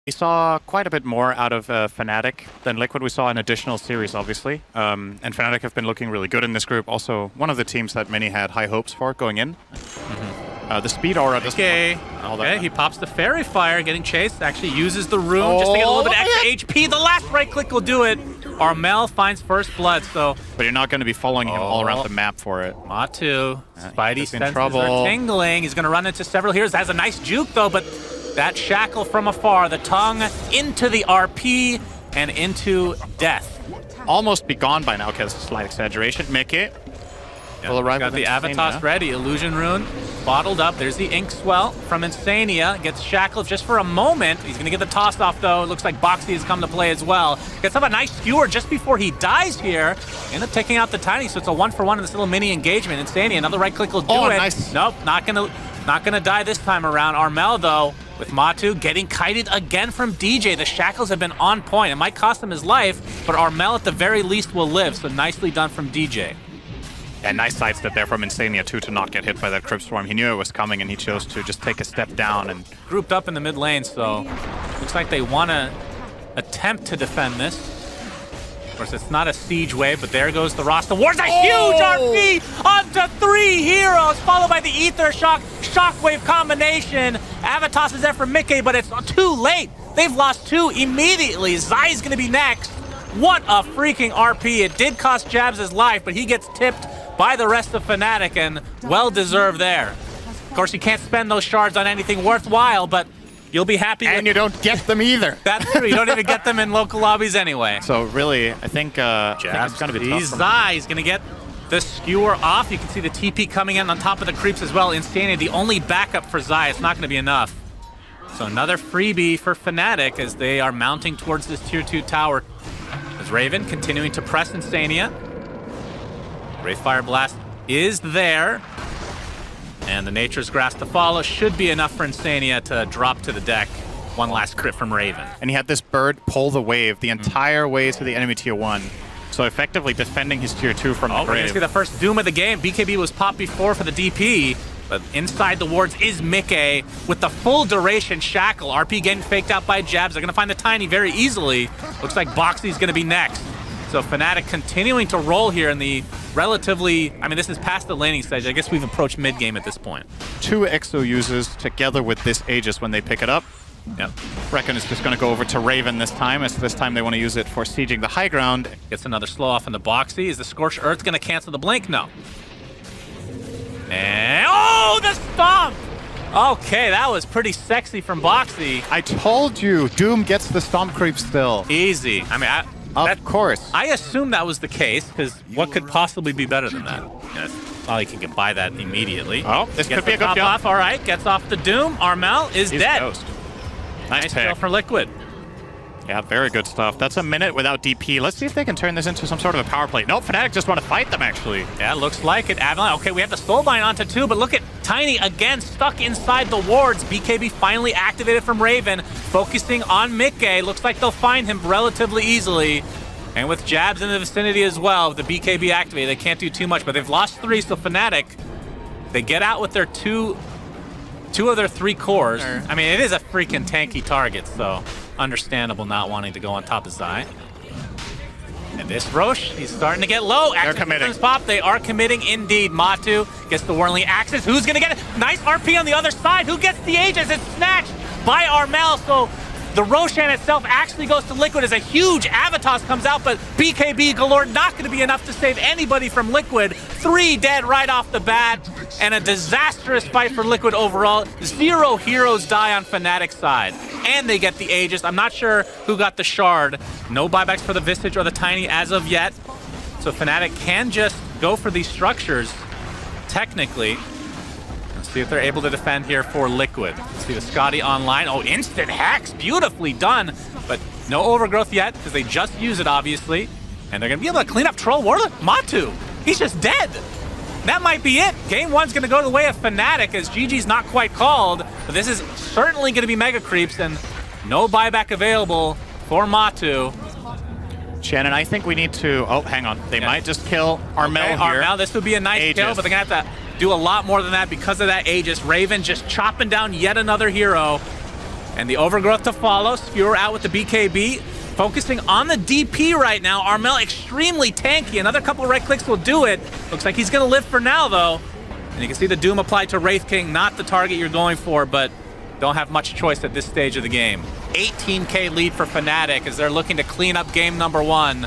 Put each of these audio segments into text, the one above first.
We saw quite a bit more out of FNATIC than Liquid. We saw an additional series, obviously. And FNATIC have been looking really good in this group. Also, one of the teams that many had high hopes for going in. The speed aura doesn't Okay, he pops the Fairy Fire, getting chased. Actually uses the rune just to get a little bit extra HP. The last right click will do it. Armel finds first blood, so... But you're not going to be following him all around the map for it. Matu, Spidey senses are tingling. He's going to run into several heroes. Has a nice juke, though, but that shackle from afar, the tongue into the RP and into death. Almost be gone by now. Okay, that's a slight exaggeration. Mickey. Will arrive got the Avatos ready. Illusion Rune bottled up. There's the Ink Swell from Insania. Gets shackled just for a moment. He's going to get the toss off, though. It looks like Boxy has come to play as well. Gets up a nice skewer just before he dies here. End up taking out the Tiny, so it's a 1-for-1 in this little mini engagement. Insania, another right click will do it. Nice. Nope, not gonna die this time around. Armel, though, with Matu getting kited again from DJ. The shackles have been on point. It might cost him his life, but Armel at the very least will live, so nicely done from DJ. And nice sidestep there from Insania, too, to not get hit by that Crypt Swarm. He knew it was coming, and he chose to just take a step down. And grouped up in the mid lane, so looks like they want to attempt to defend this. Of course, it's not a siege wave, but there goes the Rasta Wars. A huge RP onto 3 heroes, followed by the Ether Shock Shockwave combination. Avatos is there for Mickey, but it's too late. They've lost 2 immediately. Zai's going to be next. What a freaking RP. It did cost Jabs his life, but he gets tipped by the rest of FNATIC, and well-deserved there. Of course, you can't spend those shards on anything worthwhile, but you'll be happy. And you don't get them either. That's true. You don't even get them in local lobbies anyway. So really, I think Jabs it's going to be tough. Zai's going to get the skewer off. You can see the TP coming in on top of the creeps as well. Insania, the only backup for Zai. It's not going to be enough. So another freebie for FNATIC as they are mounting towards this tier 2 tower. As Raven continuing to press Insania. Wraith Fire Blast is there. And the Nature's Grasp to follow should be enough for Insania to drop to the deck. One last crit from Raven. And he had this bird pull the wave the entire way to the enemy tier 1. So effectively defending his tier 2 from the grave. We're gonna see the first Doom of the game. BKB was popped before for the DP. But inside the wards is Mickey with the full duration shackle. RP getting faked out by Jabs. They're going to find the Tiny very easily. Looks like Boxy's going to be next. So FNATIC continuing to roll here in the relatively... I mean, this is past the laning stage. I guess we've approached mid-game at this point. 2 Exo users together with this Aegis when they pick it up. Yep. Reckon it's just going to go over to Raven this time, as this time they want to use it for sieging the high ground. Gets another slow off in the Boxy. Is the Scorched Earth going to cancel the Blink? No. And oh, the stomp! Okay, that was pretty sexy from Boxy. I told you, Doom gets the stomp creep still. Easy. I mean, of course. I assume that was the case, because what could possibly be better than that? Yes. Well, you can buy that immediately. Oh, this could be a good jump. Off. All right, gets off the Doom. Armel is dead. Ghost. Nice kill for Liquid. Yeah, very good stuff. That's a minute without DP. Let's see if they can turn this into some sort of a power play. Nope, FNATIC just want to fight them, actually. Yeah, looks like it. Avalanche. Okay, we have the Soulbind onto 2, but look at Tiny again, stuck inside the wards. BKB finally activated from Raven, focusing on Mickey. Looks like they'll find him relatively easily. And with Jabs in the vicinity as well, with the BKB activated, they can't do too much, but they've lost 3, so FNATIC, they get out with their two of their 3 cores. I mean, it is a freaking tanky target, so understandable not wanting to go on top of Zai. And this Roche, he's starting to get low. They're committing. Pop. They are committing indeed. Matu gets the Whirling Axis. Who's going to get it? Nice RP on the other side. Who gets the Aegis? It's snatched by Armel, so the Roshan itself actually goes to Liquid as a huge Avatos comes out, but BKB galore not going to be enough to save anybody from Liquid. 3 dead right off the bat, and a disastrous fight for Liquid overall. 0 heroes die on FNATIC's side, and they get the Aegis. I'm not sure who got the Shard. No buybacks for the Visage or the Tiny as of yet, so FNATIC can just go for these structures, technically. Let's see if they're able to defend here for Liquid. Let's see the Scotty online. Oh, instant hacks. Beautifully done. But no overgrowth yet, because they just use it, obviously. And they're going to be able to clean up Troll Warlock. Matu, he's just dead. That might be it. Game 1's going to go the way of FNATIC, as GG's not quite called. But this is certainly going to be Mega Creeps, and no buyback available for Matu. Shannon, I think we need to... Oh, hang on. They might just kill Armel here. Armel, this would be a nice Aegis. kill, but they're going to have to do a lot more than that because of that Aegis. Raven just chopping down yet another hero. And the overgrowth to follow. Skewer out with the BKB. Focusing on the DP right now. Armel extremely tanky. Another couple right clicks will do it. Looks like he's going to live for now, though. And you can see the Doom applied to Wraith King. Not the target you're going for, but don't have much choice at this stage of the game. 18K lead for FNATIC as they're looking to clean up game number 1.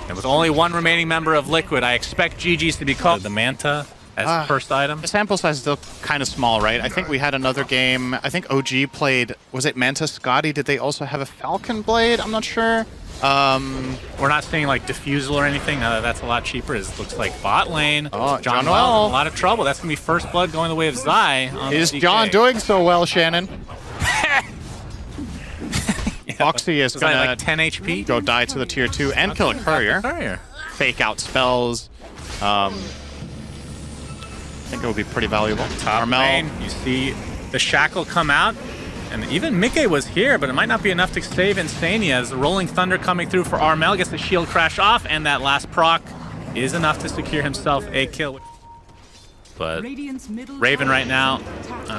And with only one remaining member of Liquid, I expect GG's to be called the Manta as first item. The sample size is still kind of small, right? I think we had another game. I think OG played, was it Manta Scotty? Did they also have a Falcon Blade? I'm not sure. We're not seeing like Diffusal or anything. That's a lot cheaper. It looks like bot lane. Oh, John Noel. Well in a lot of trouble. That's going to be first blood going the way of Zai. Is John doing so well, Shannon? Foxy is going to like 10 HP. Go die to the tier 2 and kill a courier. Fake out spells. I think it will be pretty valuable. Top lane, you see the Shackle come out. And even Mickey was here, but it might not be enough to save Insania as the Rolling Thunder coming through for Armel gets the shield crash off, and that last proc is enough to secure himself a kill. But Raven right now,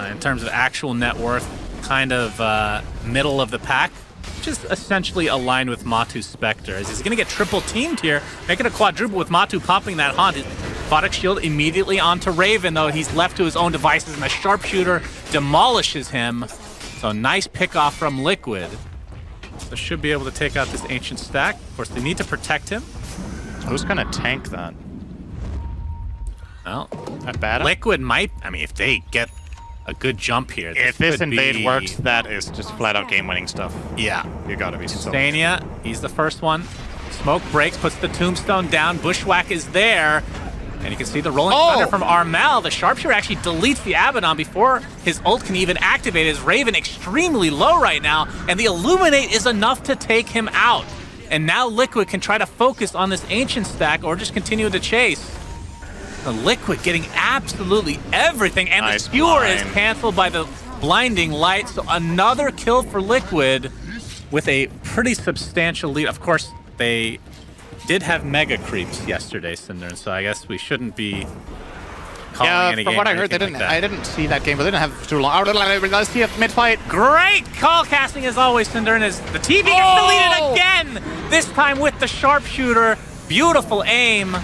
in terms of actual net worth, kind of middle of the pack, which is essentially aligned with Matu's Spectre, as he's going to get triple teamed here, making a quadruple with Matu popping that haunt. Photic shield immediately onto Raven, though he's left to his own devices, and the sharpshooter demolishes him. So nice pick off from Liquid. So should be able to take out this Ancient Stack. Of course, they need to protect him. Who's going to tank that? Well, that bad? Liquid might, I mean, if they get a good jump here. If this invade works, that is just flat out game-winning stuff. Yeah. You gotta be so. Insania, he's the first one. Smoke breaks, puts the tombstone down. Bushwhack is there. And you can see the Rolling Thunder from Armel. The Sharpshooter actually deletes the Abaddon before his ult can even activate. His Raven extremely low right now, and the Illuminate is enough to take him out. And now Liquid can try to focus on this Ancient Stack or just continue to chase. The Liquid getting absolutely everything, and nice the Skewer blind. is canceled by the blinding light. So another kill for Liquid with a pretty substantial lead. Of course, they did have mega creeps yesterday, SyndereN, so I guess we shouldn't be calling any game. From what I heard, they didn't. I didn't see that game, but they didn't have too long. Let's see a mid-fight. Great call casting as always, SyndereN, as the TV gets deleted again. This time with the Sharpshooter. Beautiful aim.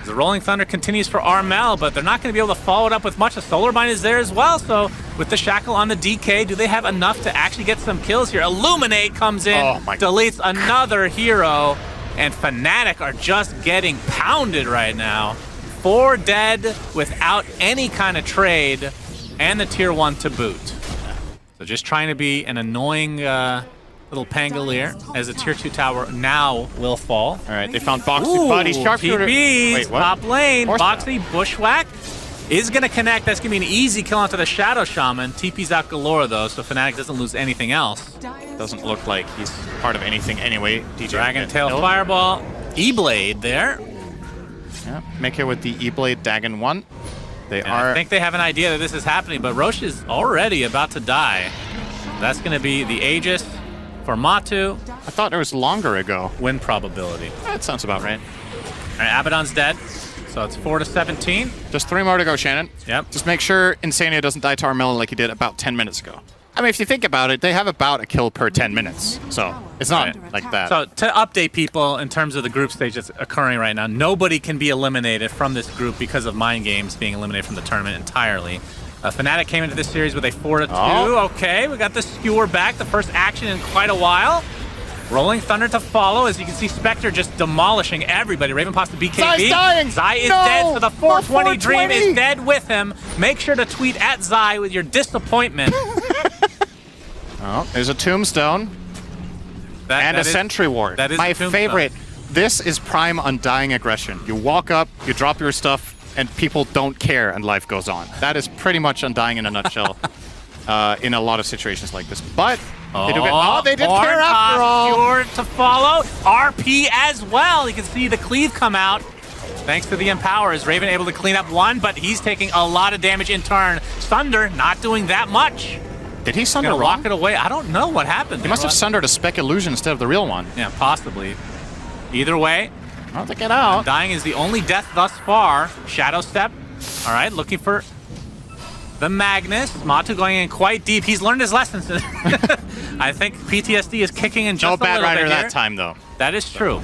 The Rolling Thunder continues for Armel, but they're not going to be able to follow it up with much. The Solar Bind is there as well, so with the Shackle on the DK, do they have enough to actually get some kills here? Illuminate comes in, deletes another hero, and FNATIC are just getting pounded right now. 4 dead without any kind of trade, and the tier 1 to boot. So just trying to be an annoying little Pangolier as the tier 2 tower now will fall. All right, they found Boxy Body Sharpshooter. Wait, what? Top lane, Boxy, Bushwhack is going to connect. That's going to be an easy kill onto the Shadow Shaman. TP's out galore, though, so FNATIC doesn't lose anything else. Doesn't look like he's part of anything anyway. DJ Dragon Tail Fireball. E-Blade there. Yeah, make it with the E-Blade Dagon 1. I think they have an idea that this is happening, but Roche is already about to die. That's going to be the Aegis for Matu. I thought it was longer ago. Win probability. That sounds about right. All right, Abaddon's dead. So it's 4-17. Just 3 more to go, Shannon. Yep. Just make sure Insania doesn't die to Armel like he did about 10 minutes ago. I mean, if you think about it, they have about a kill per 10 minutes. So it's not like that. So to update people in terms of the group stage that's occurring right now, nobody can be eliminated from this group because of Mind Games being eliminated from the tournament entirely. FNATIC came into this series with a 4-2. Okay, we got the Skewer back, the first action in quite a while. Rolling Thunder to follow, as you can see Spectre just demolishing everybody. Raven pops the BKB. Zai's dying! Zai is dead, so the 420 Dream is dead with him. Make sure to tweet at Zai with your disappointment. There's a Tombstone and a Sentry Ward. That is my favorite. This is prime Undying Aggression. You walk up, you drop your stuff, and people don't care, and life goes on. That is pretty much Undying in a nutshell in a lot of situations like this. But they do get, they did care after all. Sure to follow. RP as well. You can see the cleave come out. Thanks to the Empower, is Raven able to clean up 1, but he's taking a lot of damage in turn. Sunder not doing that much. Did he Sunder wrong? Rocket away. I don't know what happened. He must have Sundered a Spec Illusion instead of the real one. Yeah, possibly. Either way, I don't think it out. Dying is the only death thus far. Shadow Step. All right, looking for the Magnus. Matu going in quite deep. He's learned his lessons. I think PTSD is kicking in just a little bit. No Bat Rider here. that time, though. That is true.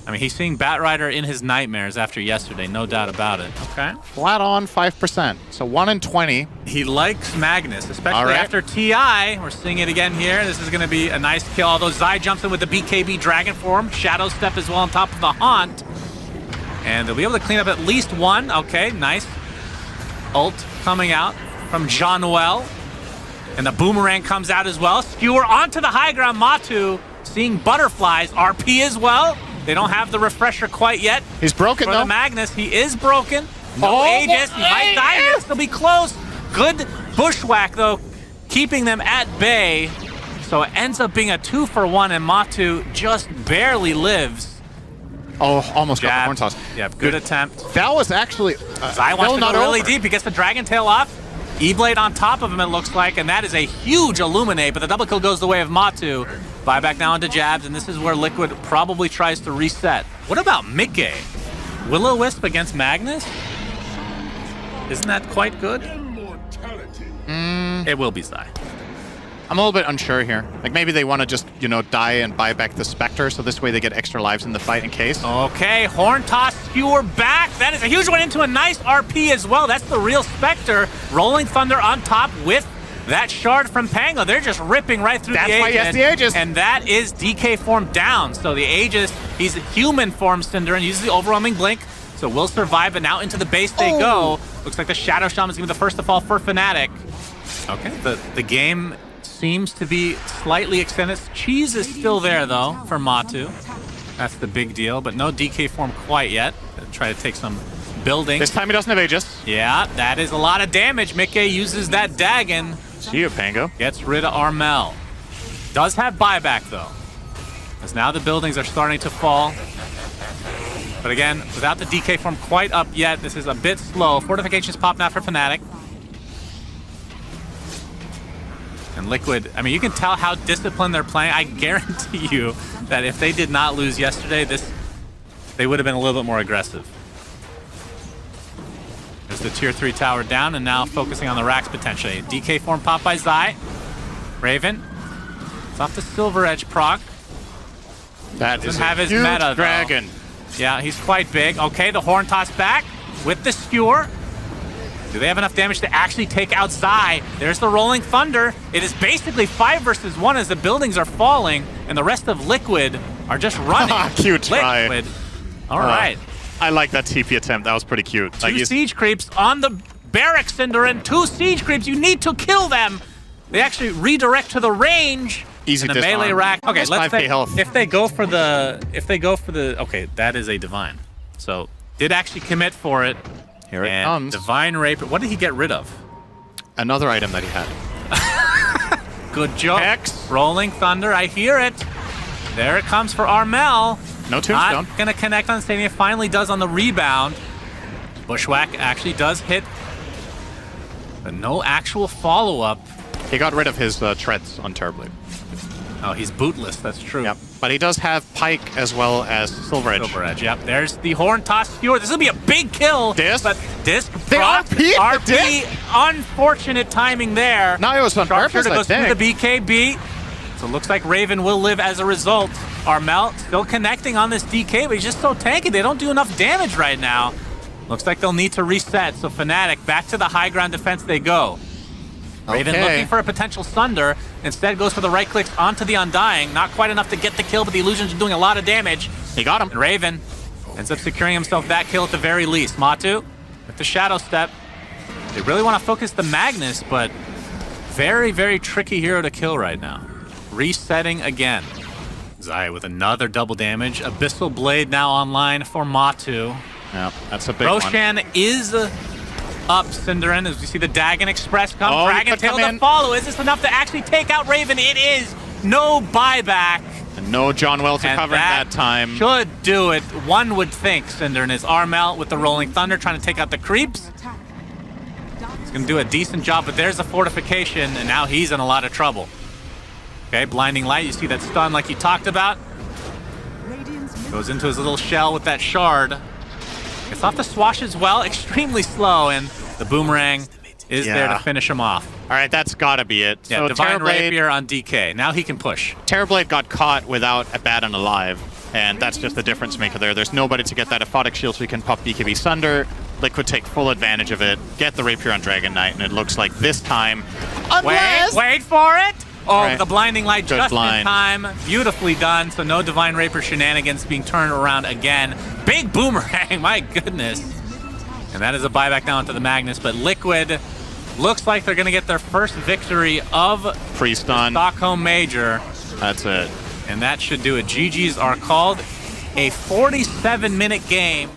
I mean, he's seeing Bat Rider in his nightmares after yesterday, no doubt about it. Okay. Flat on 5%. So 1 in 20. He likes Magnus, especially after TI. We're seeing it again here. This is going to be a nice kill. Although Zai jumps in with the BKB Dragon form. Shadow Step as well on top of the Haunt. And they'll be able to clean up at least one. Okay, nice. Ult coming out from John-Well. And the Boomerang comes out as well. Skewer onto the high ground. Matu seeing butterflies. RP as well. They don't have the refresher quite yet. He's broken, for though. the Magnus. He is broken. No Aegis. He might die here. It'll be close. Good bushwhack, though, keeping them at bay. So it ends up being a 2-for-1, and Matu just barely lives. Oh, almost got the horn toss. Yeah, good attempt. That was actually... Zai wants to go really deep. He gets the Dragon Tail off. E-Blade on top of him, it looks like, and that is a huge Illuminate, but the double kill goes the way of Matu. Buyback now into jabs, and this is where Liquid probably tries to reset. What about Mickey? Will-O-Wisp against Magnus? Isn't that quite good? It will be Zai. I'm a little bit unsure here. Like, maybe they want to just, you know, die and buy back the Spectre, so this way they get extra lives in the fight in case. Okay, Horn Toss Skewer back. That is a huge one into a nice RP as well. That's the real Spectre. Rolling Thunder on top with that shard from Pango. They're just ripping right through the Aegis. That's why he has the Aegis. And that is DK form down. So the Aegis, he's a human form SyndereN, uses the overwhelming blink. So will survive, but now into the base they go. Looks like the Shadow Shaman is going to be the first to fall for FNATIC. Okay, the game seems to be slightly extended. Cheese is still there, though, for Matu. That's the big deal, but no DK form quite yet. Gonna try to take some building. This time he doesn't have Aegis. Yeah, that is a lot of damage. Mickey uses that Dagon. See you, Pango. Gets rid of Armel. Does have buyback, though, as now the buildings are starting to fall. But again, without the DK form quite up yet, this is a bit slow. Fortifications pop now for FNATIC. And Liquid, I mean, you can tell how disciplined they're playing. I guarantee you that if they did not lose yesterday, they would have been a little bit more aggressive. There's the tier 3 tower down, and now focusing on the racks potentially. DK form pop by Zai. Raven. It's off the Silver Edge proc. That Doesn't is have his huge meta, dragon. Though. Yeah, he's quite big. Okay, the Horn Toss back with the Skewer. Do they have enough damage to actually take out Zai? There's the Rolling Thunder. It is basically 5 versus 1 as the buildings are falling, and the rest of Liquid are just running. Cute try. Liquid. All right. I like that TP attempt. That was pretty cute. Two siege creeps on the barracks, SyndereN. 2 siege creeps. You need to kill them. They actually redirect to the range. Easy and the melee rack. Okay, let's 5K say health. if they go for the okay, that is a divine. So did actually commit for it. Here it and comes. Divine Rape. What did he get rid of? Another item that he had. Good job. Hex. Rolling Thunder. I hear it. There it comes for Armel. No tombstone. Not going to connect on Stadium. Finally does on the rebound. Bushwhack actually does hit. But no actual follow-up. He got rid of his treads on Terribly. Oh, he's bootless. That's true. Yep. But he does have Pike as well as Silver Edge. Silver Edge, yep. There's the Horn Toss Skewer. This will be a big kill. Disc. But Disc. They RP. Unfortunate timing there. No, it was on purpose, Sharpshooter I goes through think. the BKB. So it looks like Raven will live as a result. Armel still connecting on this DK, but he's just so tanky. They don't do enough damage right now. Looks like they'll need to reset. So FNATIC, back to the high ground defense they go. Raven looking for a potential Sunder. Instead goes for the right clicks onto the Undying. Not quite enough to get the kill, but the illusions are doing a lot of damage. He got him. And Raven ends up securing himself that kill at the very least. Matu with the Shadow Step. They really want to focus the Magnus, but very, very tricky hero to kill right now. Resetting again. Zai with another double damage. Abyssal Blade now online for Matu. Yeah, that's a big Roshan is up, SyndereN, as we see the Dagon Express come. Oh, Dragon Tail to follow. Is this enough to actually take out Raven? It is. No buyback. And no John-Well to cover that time. Should do it. One would think, SyndereN is Armel with the Rolling Thunder trying to take out the creeps. He's going to do a decent job, but there's a fortification, and now he's in a lot of trouble. Okay, Blinding Light. You see that stun like he talked about. Goes into his little shell with that shard. Gets off the swash as well. Extremely slow, and the Boomerang is there to finish him off. All right, that's got to be it. Yeah, so Divine Terrorblade, Rapier on DK. Now he can push. Terrorblade got caught without a Baton alive, and that's just the difference maker there. There's nobody to get that Aphotic Shield so he can pop BKB Sunder. Liquid take full advantage of it, get the Rapier on Dragon Knight, and it looks like this time, Wait for it! Oh, right. The blinding light Good just blind. in time. Beautifully done. So no Divine Rapier shenanigans being turned around again. Big boomerang, my goodness. And that is a buyback down to the Magnus, but Liquid looks like they're going to get their first victory of free stun. Stockholm Major. That's it. And that should do it. GGs are called. A 47-minute game.